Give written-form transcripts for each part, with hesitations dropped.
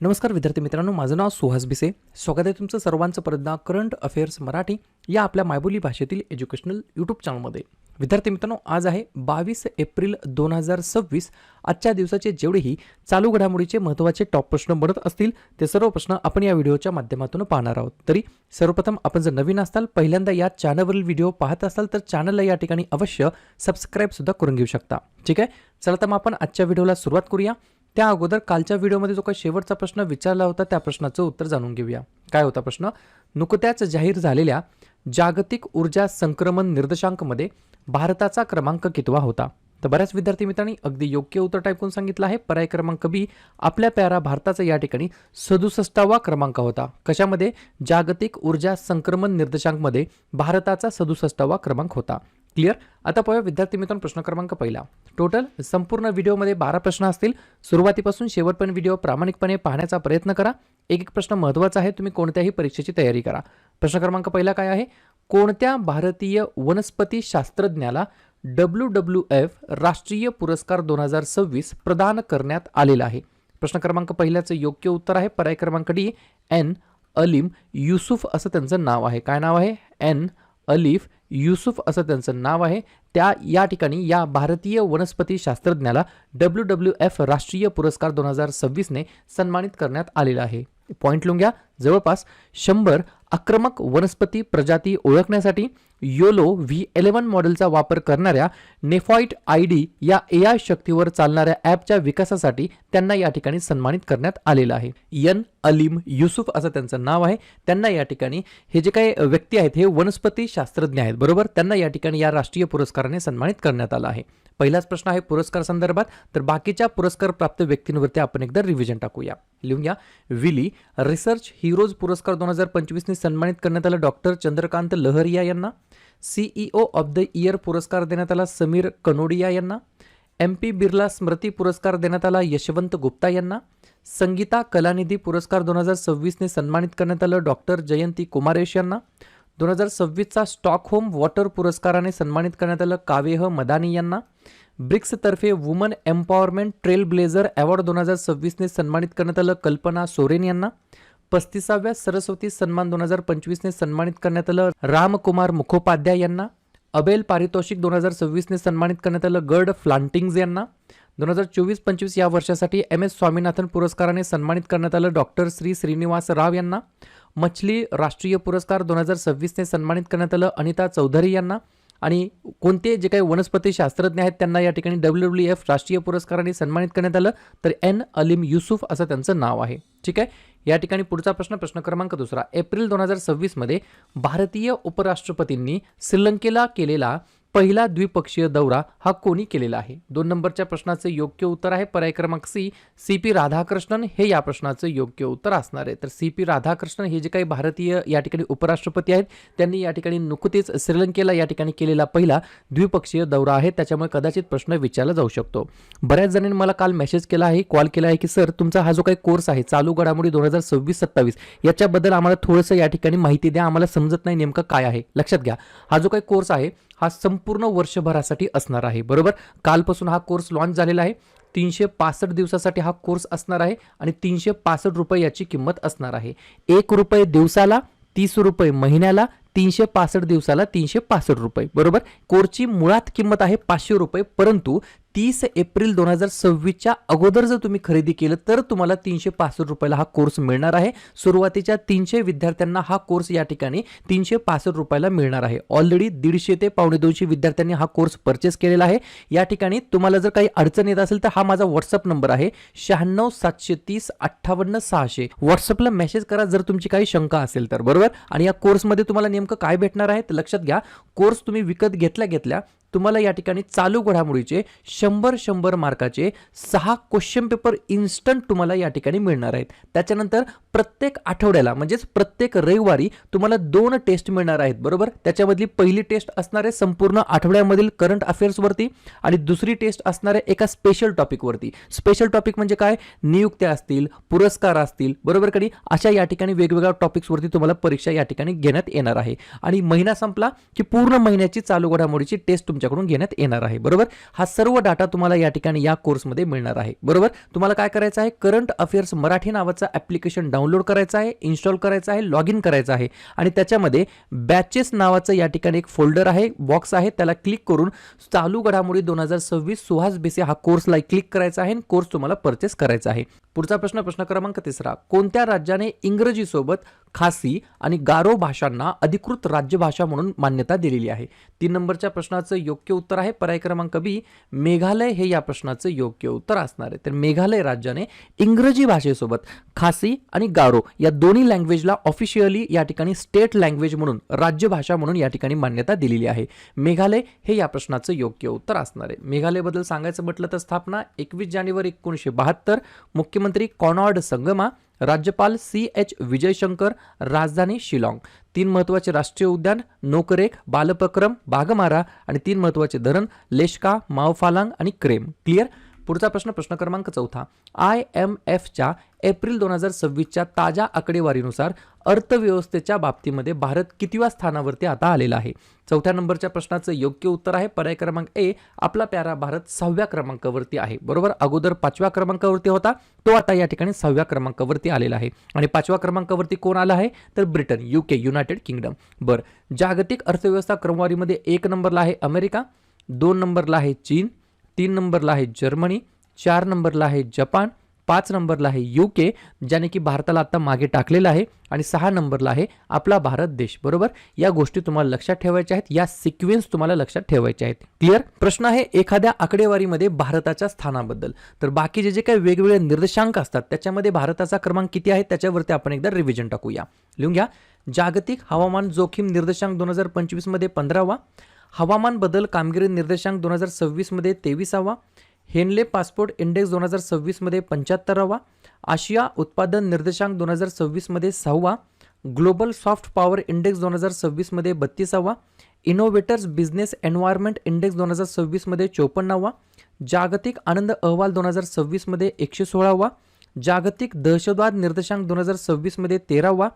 नमस्कार विद्यार्थी मित्रांनो, माझं नाव सुहास भिसे. स्वागत आहे तुमचं सर्वांचं परत करंट अफेअर्स मराठी या आपल्या मायबोली भाषेतील एज्युकेशनल यूट्यूब चॅनलमध्ये. विद्यार्थी मित्रांनो, आज आहे 22 एप्रिल 2026. आजच्या दिवसाचे जेवढेही चालू घडामोडीचे महत्त्वाचे टॉप प्रश्न बनत असतील ते सर्व प्रश्न आपण या व्हिडिओच्या माध्यमातून पाहणार आहोत. तरी सर्वप्रथम आपण जर नवीन असाल, पहिल्यांदा या चॅनलवरील व्हिडिओ पाहत असाल तर चॅनलला या ठिकाणी अवश्य सबस्क्राईब सुद्धा करून घेऊ शकता. ठीक आहे, चला तर मग आपण आजच्या व्हिडिओला सुरुवात करूया. त्या अगोदर कालच्या व्हिडिओमध्ये जो काही शेवटचा प्रश्न विचारला होता त्या प्रश्नाचं उत्तर जाणून घेऊया. काय होता प्रश्न? नुकत्याच जाहीर झालेल्या जागतिक ऊर्जा संक्रमण निर्देशांकामध्ये भारताचा क्रमांक कितवा होता? तर बऱ्याच विद्यार्थी मित्रांनी अगदी योग्य उत्तर टाईप करून सांगितलं आहे. पर्याय क्रमांक बी, आपल्या प्यारा भारताचा या ठिकाणी 67वा क्रमांक होता. कशामध्ये? जागतिक ऊर्जा संक्रमण निर्देशांकामध्ये भारताचा 67वा क्रमांक होता. क्लिअर? आता पाहूया विद्यार्थी मित्रांनो प्रश्न क्रमांक पहिला. टोटल संपूर्ण व्हिडिओमध्ये 12 प्रश्न असतील. सुरुवातीपासून शेवटपर्यंत व्हिडिओ प्रामाणिकपणे पाहण्याचा प्रयत्न करा. एक प्रश्न महत्त्वाचा आहे, तुम्ही कोणत्याही परीक्षेची तयारी करा. प्रश्न क्रमांक पहिला काय आहे? कोणत्या भारतीय वनस्पती शास्त्रज्ञाला WWF राष्ट्रीय पुरस्कार 2026 प्रदान करण्यात आलेला आहे? प्रश्न क्रमांक पहिल्याचं योग्य उत्तर आहे पर्याय क्रमांक डी, एन अलीम युसुफ असं त्यांचं नाव आहे. काय नाव आहे? एन अलीफ युसुफ असं त्यांचं नाव आहे. या ठिकाणी या भारतीय वनस्पती शास्त्रज्ञाला WWF राष्ट्रीय पुरस्कार 2026 ने सन्मानित करण्यात आलेला आहे. पॉइंट लिहून घ्या. जवळपास 100 आक्रमक वनस्पती प्रजाती ओळखण्यासाठी योलो V11 मॉडेलचा वापर करणाऱ्या नेफॉइट ID या AI शक्तीवर चालणाऱ्या ॲपच्या विकासासाठी त्यांना या ठिकाणी सन्मानित करण्यात आलेलं आहे. एन अलीम युसुफ असं त्यांचं नाव आहे. त्यांना या ठिकाणी हे जे काही व्यक्ती आहेत हे वनस्पती शास्त्रज्ञ आहेत, बरोबर. त्यांना या ठिकाणी या राष्ट्रीय पुरस्काराने सन्मानित करण्यात आलं आहे. पहिलाच प्रश्न आहे पुरस्कार संदर्भात. तर बाकीच्या पुरस्कार प्राप्त व्यक्तींवरती आपण एकदा रिव्हिजन टाकूया. लिहून घ्या. विली रिसर्च हिरोज पुरस्कार 2025 ने सन्मानित करण्यात आला डॉक्टर चंद्रकांत लहरिया यांना. CEO ऑफ द इयर पुरस्कार देण्यात आला समीर कनोडिया यांना. MP बिर्ला स्मृती पुरस्कार देण्यात आला यशवंत गुप्ता यांना. संगीता कलानिधी पुरस्कार 2026 ने सन्मानित करण्यात आलं डॉक्टर जयंती कुमारेश यांना. 2026चा स्टॉकहोम वॉटर पुरस्काराने सन्मानित करण्यात आलं कावेह मदानी यांना. ब्रिक्स तर्फे woman empowerment trail blazer award 2026 ने सन्मानित करण्यात आलं कल्पना सोरेन यांना. 35व्या सरस्वती सन्मान 2025 ने सन्मानित करण्यात आलं रामकुमार मुखोपाध्याय यांना. अबेल पारितोषिक 2026 ने सन्मानित करण्यात आलं गर्ड फ्लांटिंग्ज यांना. 2024-25 या वर्षासाठी MS स्वामीनाथन पुरस्काराने सन्मानित करण्यात आलं डॉक्टर श्री श्रीनिवास राव यांना. मछली राष्ट्रीय पुरस्कार 2026 ने सन्मानित करण्यात आलं अनिता चौधरी यांना. आणि कोणते जे काही वनस्पती शास्त्रज्ञ आहेत त्यांना या ठिकाणी WWF राष्ट्रीय पुरस्काराने सन्मानित करण्यात आलं तर एन अलीम युसुफ असं त्यांचं नाव आहे. ठीक आहे, या ठिकाणी पुढचा प्रश्न क्रमांक दुसरा. एप्रिल 2026 मध्ये भारतीय उपराष्ट्रपतींनी श्रीलंकेला केलेला पहिला द्विपक्षीय दौरा हा कोणी केलेला आहे? 2 नंबरच्या प्रश्नाचं योग्य उत्तर आहे पर्याय क्रमांक सी, CP राधाकृष्णन हे या प्रश्नाचं योग्य उत्तर असणार आहे. तर CP राधाकृष्णन हे जे काही भारतीय या ठिकाणी उपराष्ट्रपती आहेत त्यांनी या ठिकाणी नुकतेच श्रीलंकेला या ठिकाणी केलेला पहिला द्विपक्षीय दौरा आहे. त्याच्यामुळे कदाचित प्रश्न विचारला जाऊ शकतो. बऱ्याच जणांनी मला काल मेसेज केला आहे, कॉल केला आहे की सर तुमचा हा जो काही कोर्स आहे चालू घडामोडी 2026-27 याच्याबद्दल आम्हाला थोडंसं या ठिकाणी माहिती द्या, आम्हाला समजत नाही नेमकं काय आहे. लक्षात घ्या, हा जो काही कोर्स आहे हा संपूर्ण वर्षभरासाठी असणार आहे, बरोबर. कालपासून हा कोर्स लॉन्च झालेला आहे. 365 दिवसासाठी हा कोर्स असणार आहे आणि 365 रुपये याची किंमत असणार आहे. 1 रुपये दिवसाला, 30 रुपये महिन्याला, 365 दिवसाला 365 रुपये, बरोबर. कोर्सची मुळात किंमत आहे 500 रुपये, परंतु 30 एप्रिल 2026च्या अगोदर जर तुम्ही खरेदी केलं तर तुम्हाला 365 रुपयाला हा कोर्स मिळणार आहे. सुरुवातीच्या 300 विद्यार्थ्यांना हा कोर्स या ठिकाणी 365 रुपयाला मिळणार आहे. ऑलरेडी 150 ते 150 विद्यार्थ्यांनी हा कोर्स परचेस केलेला आहे. या ठिकाणी तुम्हाला जर काही अडचण येत असेल तर हा माझा व्हॉट्सअप नंबर आहे 96-730-58-600. व्हॉट्सअपला मेसेज करा जर तुमची काही शंका असेल तर, बरोबर. आणि या कोर्समध्ये तुम्हाला नेमकं काय भेटणार आहे तर लक्षात घ्या, कोर्स तुम्ही विकत घेतल्या तुम्हाला या ठिकाणी चालू घडामोडीचे 100 मार्काचे 6 क्वेश्चन पेपर इन्स्टंट तुम्हाला या ठिकाणी मिळणार आहेत. त्याच्यानंतर प्रत्येक आठवड्याला म्हणजेच प्रत्येक रविवारी तुम्हाला 2 टेस्ट मिळणार आहेत, बरोबर. त्याच्यामधली पहिली टेस्ट असणार आहे संपूर्ण आठवड्यामधील करंट अफेअर्सवरती आणि दुसरी टेस्ट असणार आहे एका स्पेशल टॉपिकवरती. स्पेशल टॉपिक म्हणजे काय? नियुक्त्या असतील, पुरस्कार असतील, बरोबर कधी अशा या ठिकाणी वेगवेगळ्या टॉपिक्सवरती तुम्हाला परीक्षा या ठिकाणी घेण्यात येणार आहे. आणि महिना संपला की पूर्ण महिन्याची चालू घडामोडीची टेस्ट तुमच्याकडून घेण्यात येणार आहे. बरोबर, हा सर्व डाटा तुम्हाला या ठिकाणी या कोर्समध्ये मिळणार आहे. बरोबर, तुम्हाला काय करायचं आहे, करंट अफेअर्स मराठी नावाचं ॲप्लिकेशन डाउनलोड करायचं आहे, इन्स्टॉल करायचं आहे, लॉग इन करायचं आहे आणि त्याच्यामध्ये बॅचेस नावाचं या ठिकाणी एक फोल्डर आहे, बॉक्स आहे, त्याला क्लिक करून चालू घडामोडी 2026 सुहास भिसे हा कोर्सला क्लिक करायचा आहे आणि कोर्स तुम्हाला परचेस करायचा आहे. पुढचा प्रश्न क्रमांक 3, कोणत्या राज्याने इंग्रजी सोबत खासी आणि गारो भाषांना अधिकृत राज्यभाषा म्हणून मान्यता दिलेली आहे? 3 नंबरच्या प्रश्नाचं योग्य उत्तर आहे पर्याय क्रमांक बी, मेघालय हे या प्रश्नाचं योग्य उत्तर असणार आहे. तर मेघालय राज्याने इंग्रजी भाषेसोबत खासी आणि गारो या दोन्ही लँग्वेजला ऑफिशियली या ठिकाणी स्टेट लँग्वेज म्हणून, राज्यभाषा म्हणून या ठिकाणी मान्यता दिलेली आहे. मेघालय हे या प्रश्नाचं योग्य उत्तर असणार आहे. मेघालयबद्दल सांगायचं म्हटलं तर स्थापना 21 जानेवारी 1972, मुख्यमंत्री कॉनॉर्ड संगमा, राज्यपाल CH विजयशंकर, राजधानी शिलाँग. 3 महत्त्वाचे राष्ट्रीय उद्यान नोकरेक, बालपक्रम, बागमारा आणि 3 महत्त्वाचे धरण लेशका, माओफालांग आणि क्रेम. क्लिअर. पुढचा प्रश्न क्रमांक 4, IMFच्या एप्रिल 2026च्या ताज्या आकडेवारीनुसार अर्थव्यवस्थेच्या बाबतीमध्ये भारत कितव्या स्थानावरती आता आलेला आहे? 4थ्या नंबरच्या प्रश्नाचं योग्य उत्तर आहे पर्याय क्रमांक ए, आपला प्यारा भारत 6व्या क्रमांकावरती आहे. बरोबर, अगोदर 5व्या क्रमांकावरती होता, तो आता या ठिकाणी 6व्या क्रमांकावरती आलेला आहे. आणि 5व्या क्रमांकावरती कोण आला आहे तर ब्रिटन, UK, युनायटेड किंगडम. बरं, जागतिक अर्थव्यवस्था क्रमवारीमध्ये 1 नंबरला आहे अमेरिका, 2 नंबरला आहे चीन, 3 नंबरला आहे जर्मनी, 4 नंबरला आहे जपान, 5 नंबरला आहे UK, ज्याने की भारताला आता मागे टाकलेलं आहे, आणि 6 नंबरला आहे आपला भारत देश. बरोबर, या गोष्टी तुम्हाला लक्षात ठेवायच्या आहेत, या सिक्वेन्स तुम्हाला लक्षात ठेवायच्या आहेत. क्लिअर. प्रश्न आहे एखाद्या आकडेवारीमध्ये भारताच्या स्थानाबद्दल. तर बाकीचे जे काही वेगवेगळे निर्देशांक असतात त्याच्यामध्ये भारताचा क्रमांक किती आहे त्याच्यावरती आपण एकदा रिव्हिजन टाकूया. लिहून घ्या. जागतिक हवामान जोखीम निर्देशांक 2025 मध्ये 15वा, हवामान बदल कामगिरी निर्देशांक 2026 मध्ये 23वा, हेनले पासपोर्ट इंडेक्स 2026 मध्ये 75वा, आशिया उत्पादन निर्देशांक 2026 मध्ये 6वा, ग्लोबल सॉफ्ट पॉवर इंडेक्स 2026 मध्ये 32वा, इनोव्हेटर्स बिझनेस एन्व्हायरमेंट इंडेक्स 2026 मध्ये 54वा, जागतिक आनंद अहवाल 2026 मध्ये 116वा, जागतिक दहशतवाद निर्देशांक 2026 मध्ये 13वा,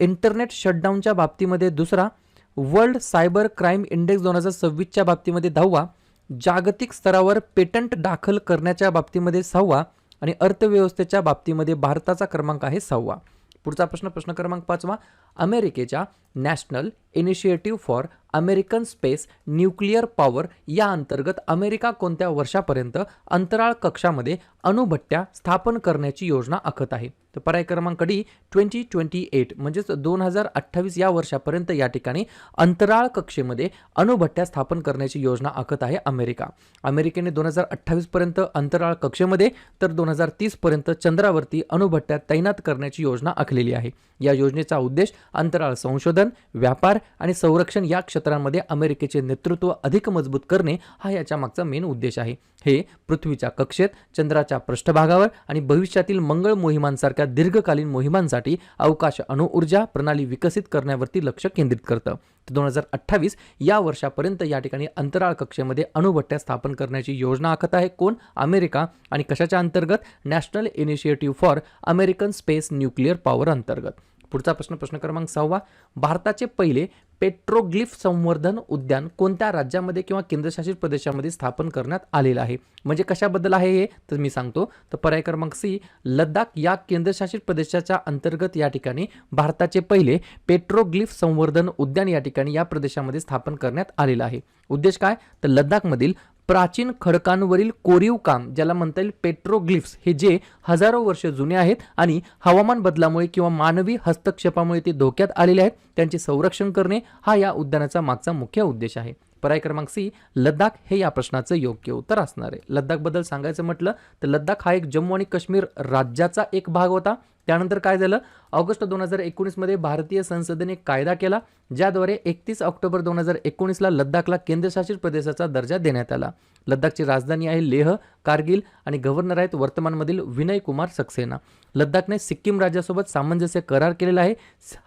इंटरनेट शटडाऊनच्या बाबतीमध्ये 2रा, वर्ल्ड सायबर क्राईम इंडेक्स 2026च्या बाबतीमध्ये 10वा, जागतिक स्तरावर पेटंट दाखल करण्याच्या बाबतीमध्ये 6वा आणि अर्थव्यवस्थेच्या बाबतीमध्ये भारताचा क्रमांक आहे 6वा. पुढचा प्रश्न क्रमांक 5, अमेरिकेच्या national initiative for American space nuclear power या अंतर्गत अमेरिका कोणत्या वर्षापर्यंत अंतराळ कक्षामध्ये अणुभट्ट्या स्थापन करण्याची योजना आखत आहे? तर पर्याय क्रमांक डी 2028 म्हणजेच 2028 या वर्षापर्यंत या ठिकाणी अंतराळ कक्षेमध्ये अणुभट्ट्या स्थापन करण्याची योजना आखत आहे अमेरिका. अमेरिकेने 2028 पर्यंत अंतराळ कक्षेमध्ये तर 2030 पर्यंत चंद्रावरती अणुभट्ट्या तैनात करण्याची योजना आखलेली आहे. या योजनेचा उद्देश अंतराळ संशोधन, व्यापार आणि संरक्षण या क्षेत्रांमध्ये अमेरिकेचे नेतृत्व अधिक मजबूत करणे हा याच्या मागचा मेन उद्देश आहे. हे पृथ्वीच्या कक्षेत, चंद्राच्या पृष्ठभागावर आणि भविष्यातील मंगळ मोहिमांसारख्या दीर्घकालीन मोहिमांसाठी अवकाश अणुऊर्जा प्रणाली विकसित करण्यावरती लक्ष केंद्रित करतं. 2028 या वर्षापर्यंत या ठिकाणी अंतराळ कक्षेमध्ये अणुभट्ट्या स्थापन करण्याची योजना आखत आहे कोण? अमेरिका. आणि कशाच्या अंतर्गत? National initiative for American space nuclear power अंतर्गत. पुढचा प्रश्न क्रमांक 6, भारताचे पहिले पेट्रोग्लिफ संवर्धन उद्यान कोणत्या राज्यामध्ये किंवा केंद्रशासित प्रदेशामध्ये स्थापन करण्यात आलेलं आहे? म्हणजे कशाबद्दल आहे हे तर मी सांगतो. तर पर्याय क्रमांक सी, लडाख या केंद्रशासित प्रदेशाच्या अंतर्गत या ठिकाणी भारताचे पहिले पेट्रोग्लिफ संवर्धन उद्यान या ठिकाणी या प्रदेशामध्ये स्थापन करण्यात आलेलं आहे. उद्देश काय? तर लडाखमधील प्राचीन खडकांवरील कोरीव काम, ज्याला म्हणता येईल पेट्रोग्लिफ्स, हे जे हजारो वर्ष जुने आहेत आणि हवामान बदलामुळे किंवा मानवी हस्तक्षेपामुळे ते धोक्यात आलेले आहेत, त्यांचे संरक्षण करणे हा या उद्यानाचा मागचा मुख्य उद्देश आहे. पर्याय क्रमांक सी, लडाख हे या प्रश्नाचं योग्य उत्तर असणार आहे. लडाखबद्दल सांगायचं म्हटलं तर लडाख हा एक जम्मू आणि काश्मीर राज्याचा एक भाग होता. त्यानंतर काय झालं? ऑगस्ट 2019 मध्ये भारतीय संसदेने कायदा केला ज्याद्वारे 31 ऑक्टोबर 2019ला लडाखला केंद्रशासित प्रदेशाचा दर्जा देण्यात आला. लडाखची राजधानी आहे लेह. कारगिल आणि गव्हर्नर आहेत वर्तमानमधील विनय कुमार सक्सेना. लडाखने सिक्कीम राज्यासोबत सामंजस्य करार केलेला आहे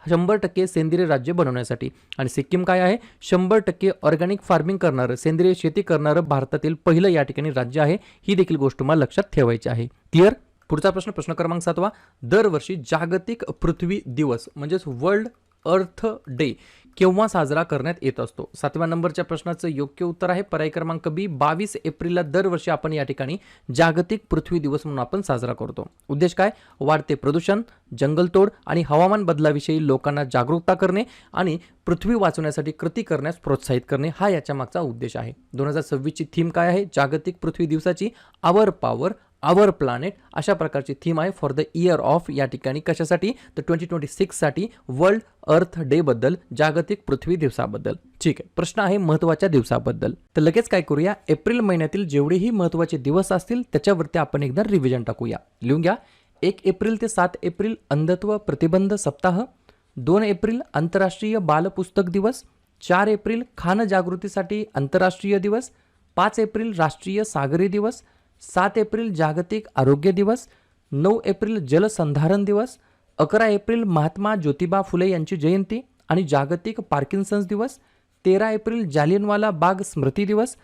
100% सेंद्रिय राज्य बनवण्यासाठी. आणि सिक्कीम काय आहे? 100% ऑर्गॅनिक फार्मिंग करणारं, सेंद्रिय शेती करणारं भारतातील पहिलं या ठिकाणी राज्य आहे. ही देखील गोष्ट मला लक्षात ठेवायची आहे. क्लिअर. पुढचा प्रश्न क्रमांक 7, दरवर्षी जागतिक पृथ्वी दिवस म्हणजेच वर्ल्ड अर्थ डे केव्हा साजरा करण्यात येत असतो? 7व्या नंबरच्या प्रश्नाचं योग्य उत्तर आहे पर्याय क्रमांक बी, 22 एप्रिलला दरवर्षी आपण या ठिकाणी जागतिक पृथ्वी दिवस म्हणून आपण साजरा करतो. उद्देश काय? वाढते प्रदूषण, जंगलतोड आणि हवामान बदलाविषयी लोकांना जागरूकता करणे आणि पृथ्वी वाचवण्यासाठी कृती करण्यास प्रोत्साहित करणे हा याच्या मागचा उद्देश आहे. 2026 ची थीम काय आहे? जागतिक पृथ्वी दिवसाची आवर पॉवर आवर प्लॅनेट अशा प्रकारची थीम आहे फॉर द इयर ऑफ. या ठिकाणी कशासाठी? तर 2026 साठी वर्ल्ड अर्थ डे बद्दल, जागतिक पृथ्वी दिवसाबद्दल. ठीक आहे, प्रश्न आहे महत्त्वाच्या दिवसाबद्दल. तर लगेच काय करूया, एप्रिल महिन्यातील जेवढेही महत्त्वाचे दिवस असतील त्याच्यावरती आपण एकदा रिव्हिजन टाकूया. लिहून घ्या. 1 एप्रिल ते 7 एप्रिल अंधत्व प्रतिबंध सप्ताह, 2 एप्रिल आंतरराष्ट्रीय बालपुस्तक दिवस, 4 एप्रिल खान जागृतीसाठी आंतरराष्ट्रीय दिवस, 5 एप्रिल राष्ट्रीय सागरी दिवस, 7 एप्रिल जागतिक आरोग्य दिवस, 9 एप्रिल जलसंधारण दिवस, 11 एप्रिल महात्मा ज्योतिबा फुले यांची जयंती आणि जागतिक पार्किन्सन्स दिवस, 13 एप्रिल जालियनवाला बाग स्मृती दिवस,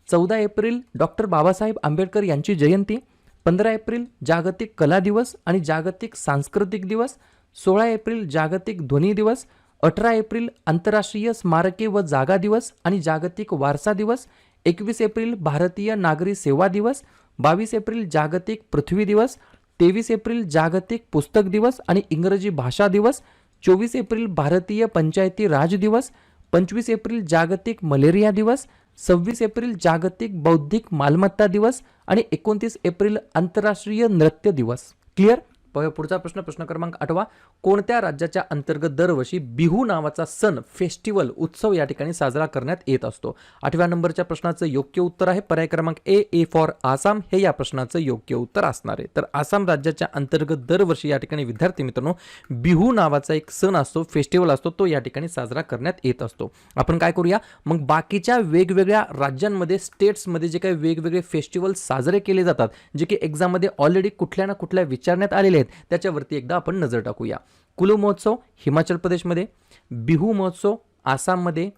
14 एप्रिल डॉक्टर बाबासाहेब आंबेडकर यांची जयंती, 15 एप्रिल जागतिक कला दिवस आणि जागतिक सांस्कृतिक दिवस, 16 एप्रिल जागतिक ध्वनी दिवस, 18 एप्रिल आंतरराष्ट्रीय स्मारके व जागा दिवस आणि जागतिक वारसा दिवस, 21 एप्रिल भारतीय नागरी सेवा दिवस, 22 एप्रिल जागतिक पृथ्वी दिवस, 23 एप्रिल जागतिक पुस्तक दिवस आणि इंग्रजी भाषा दिवस, 24 एप्रिल भारतीय पंचायती राज दिवस, 25 एप्रिल जागतिक मलेरिया दिवस, 26 एप्रिल जागतिक बौद्धिक मालमत्ता दिवस आणि 29 एप्रिल आंतरराष्ट्रीय नृत्य दिवस. क्लिअर? पुढचा प्रश्न क्रमांक 8वा. कोणत्या राज्याच्या अंतर्गत दरवर्षी बिहू नावाचा सण, फेस्टिवल, उत्सव या ठिकाणी साजरा करण्यात येत असतो? 8व्या नंबरच्या प्रश्नाचं योग्य उत्तर आहे पर्याय क्रमांक ए फॉर आसाम हे या प्रश्नाचं योग्य उत्तर असणार आहे. तर आसाम राज्याच्या अंतर्गत दरवर्षी या ठिकाणी विद्यार्थी मित्रांनो बिहू नावाचा एक सण असतो, फेस्टिवल असतो, तो या ठिकाणी साजरा करण्यात येत असतो. आपण काय करूया मग, बाकीच्या वेगवेगळ्या राज्यांमध्ये, स्टेट्समध्ये जे काही वेगवेगळे फेस्टिवल साजरे केले जातात, जे की एक्झाममध्ये ऑलरेडी कुठल्या ना कुठल्या विचारण्यात आलेले त्याच्यावरती एकदा आपण नजर टाकूया. कुलू महोत्सव हिमाचल प्रदेशमध्ये, बिहू महोत्सव आसाममध्ये,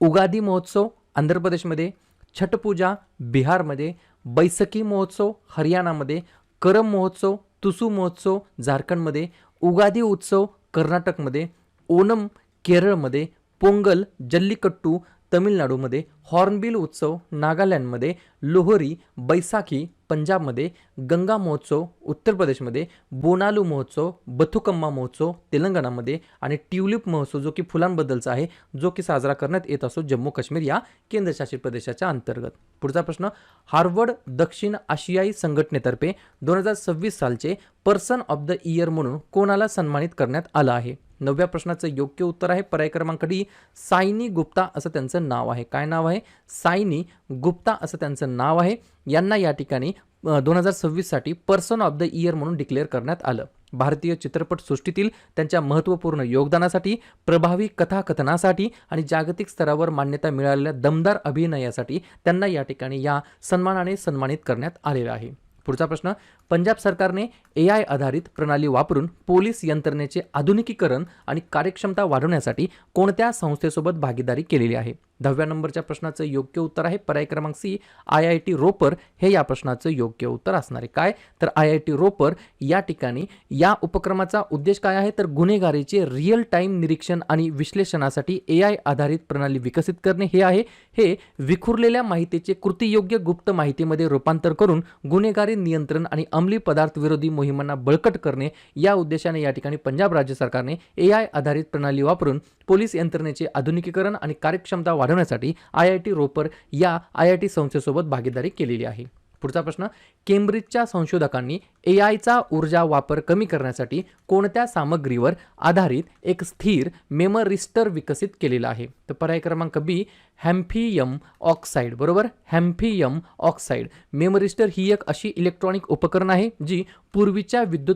उगादी महोत्सव आंध्र प्रदेशमध्ये, छठ पूजा बिहारमध्ये, बैसकी महोत्सव हरियाणामध्ये, करम महोत्सव, तुसू महोत्सव झारखंडमध्ये, उगादी उत्सव कर्नाटकमध्ये, ओणम केरळमध्ये, पोंगल जल्लीकट्टू तमिळनाडूमध्ये, हॉर्नबिल उत्सव नागालँडमध्ये, लोहरी बैसाखी पंजाबमध्ये, गंगा महोत्सव उत्तर प्रदेशमध्ये, बोनालू महोत्सव बथुकम्मा महोत्सव तेलंगणामध्ये आणि ट्यूलिप महोत्सव जो की फुलांबद्दलचा आहे, जो की साजरा करण्यात येत असतो जम्मू काश्मीर या केंद्रशासित प्रदेशाच्या अंतर्गत. पुढचा प्रश्न, हार्वर्ड दक्षिण आशियाई संघटनेतर्फे 2026 सालचे पर्सन ऑफ द इयर म्हणून कोणाला सन्मानित करण्यात आलं आहे? 9व्या प्रश्नाचं योग्य उत्तर आहे पर्याय क्रमांक डी, सायनी गुप्ता असं त्यांचं नाव आहे. काय नाव आहे? सायनी गुप्ता असं त्यांचं नाव आहे. यांना या ठिकाणी 2026 साठी पर्सन ऑफ द इयर म्हणून डिक्लेअर करण्यात आलं. भारतीय चित्रपट सृष्टीतील त्यांच्या महत्त्वपूर्ण योगदानासाठी, प्रभावी कथाकथनासाठी आणि जागतिक स्तरावर मान्यता मिळालेल्या दमदार अभिनयासाठी त्यांना या ठिकाणी या सन्मानाने सन्मानित करण्यात आलेलं आहे. पुढचा प्रश्न, पंजाब सरकारने AI आधारित प्रणाली वापरून पोलीस यंत्रणेचे आधुनिकीकरण आणि कार्यक्षमता वाढवण्यासाठी कोणत्या संस्थेसोबत भागीदारी केलेली आहे? 10व्या नंबरच्या प्रश्नाचं योग्य उत्तर आहे पर्याय क्रमांक सी, IIT रोपर हे या प्रश्नाचं योग्य उत्तर असणार आहे. काय? तर IIT रोपर या ठिकाणी या उपक्रमाचा उद्देश काय आहे? तर गुन्हेगारीचे रिअल टाइम निरीक्षण आणि विश्लेषणासाठी AI आधारित प्रणाली विकसित करणे हे आहे. हे विखुरलेल्या माहितीचे कृतीयोग्य गुप्त माहितीमध्ये रूपांतर करून गुन्हेगारी नियंत्रण आणि अंमली पदार्थ विरोधी मोहिमांना बळकट करणे या उद्देशाने या ठिकाणी पंजाब राज्य सरकारने AI आधारित प्रणाली वापरून पोलीस यंत्रणेचे आधुनिकीकरण आणि कार्यक्षमता वाढवण्यासाठी IIT रोपर या IIT संस्थेसोबत भागीदारी केलेली आहे. पुढचा प्रश्न, केम्ब्रिजच्या संशोधकांनी AIचा ऊर्जा वापर कमी करण्यासाठी कोणत्या सामग्रीवर आधारित एक स्थिर मेमरिस्टर विकसित केलेला आहे? तर पर्याय क्रमांक बी, हॅम्फियम ऑक्साईड. बरोबर, हॅम्फियम ऑक्साईड. मेमरिस्टर ही एक अशी इलेक्ट्रॉनिक उपकरण आहे जी पूर्वीच्या विद्युत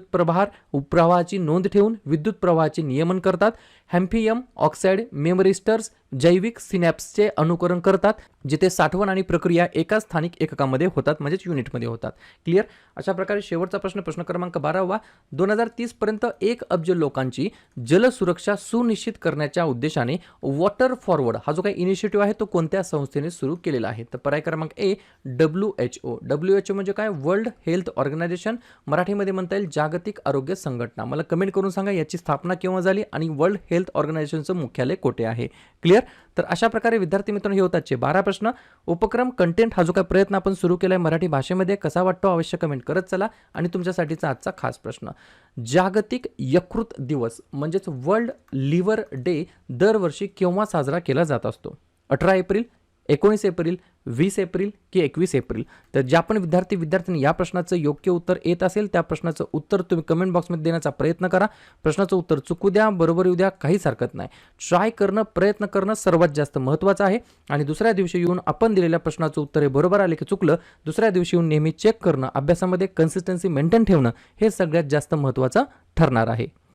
प्रवाहाची नोंद ठेवून विद्युत प्रवाहाचे नियमन करतात. हॅम्फियम ऑक्साईड मेमरिस्टर्स जैविक सिनॅप्सचे अनुकरण करतात, जिथे साठवण आणि प्रक्रिया एका स्थानिक एककामध्ये होतात, म्हणजेच युनिटमध्ये होतात. क्लिअर? अशा प्रकारे शेवटचा प्रश्न क्रमांक 12वा, 2030 पर्यंत 1 अब्ज लोकांची जलसुरक्षा सुनिश्चित करण्याच्या उद्देशाने वॉटर फॉरवर्ड हा जो काही इनिशिएटिव्ह आहे आहे तो कोणत्या संस्थेने सुरू केलेला आहे? तर पर्याय क्रमांक ए WHO. WHO म्हणजे काय? वर्ल्ड हेल्थ ऑर्गनायझेशन, मराठीमध्ये म्हणता येईल जागतिक आरोग्य संघटना. मला कमेंट करून सांगा याची स्थापना केव्हा झाली आणि वर्ल्ड हेल्थ ऑर्गनायझेशनचं मुख्यालय कोठे आहे? क्लिअर? तर अशा प्रकारे विद्यार्थी मित्रांनो हे होतात 12 प्रश्न. उपक्रम कंटेंट हा जो काही प्रयत्न आपण सुरू केलाय मराठी भाषेमध्ये कसा वाटतो अवश्य कमेंट करत चला. आणि तुमच्यासाठीचा आजचा खास प्रश्न, जागतिक यकृत दिवस म्हणजेच वर्ल्ड लिव्हर डे दरवर्षी केव्हा साजरा केला जात असतो? 18 एप्रिल, 19 एप्रिल, 20 एप्रिल की 21 एप्रिल? तर ज्या पण विद्यार्थ्यांनी या प्रश्नाचं योग्य उत्तर येत असेल त्या प्रश्नाचं उत्तर तुम्ही कमेंट बॉक्समध्ये देण्याचा प्रयत्न करा. प्रश्नाचं उत्तर चुकू द्या, बरोबर येऊ द्या, काहीच हरकत नाही. ट्राय करणं, प्रयत्न करणं सर्वात जास्त महत्त्वाचं आहे. आणि दुसऱ्या दिवशी येऊन आपण दिलेल्या प्रश्नाचं उत्तर हे बरोबर आले की चुकलं, दुसऱ्या दिवशी येऊन नेहमी चेक करणं, अभ्यासामध्ये कन्सिस्टन्सी मेंटेन ठेवणं हे सगळ्यात जास्त महत्त्वाचं ठरणार आहे.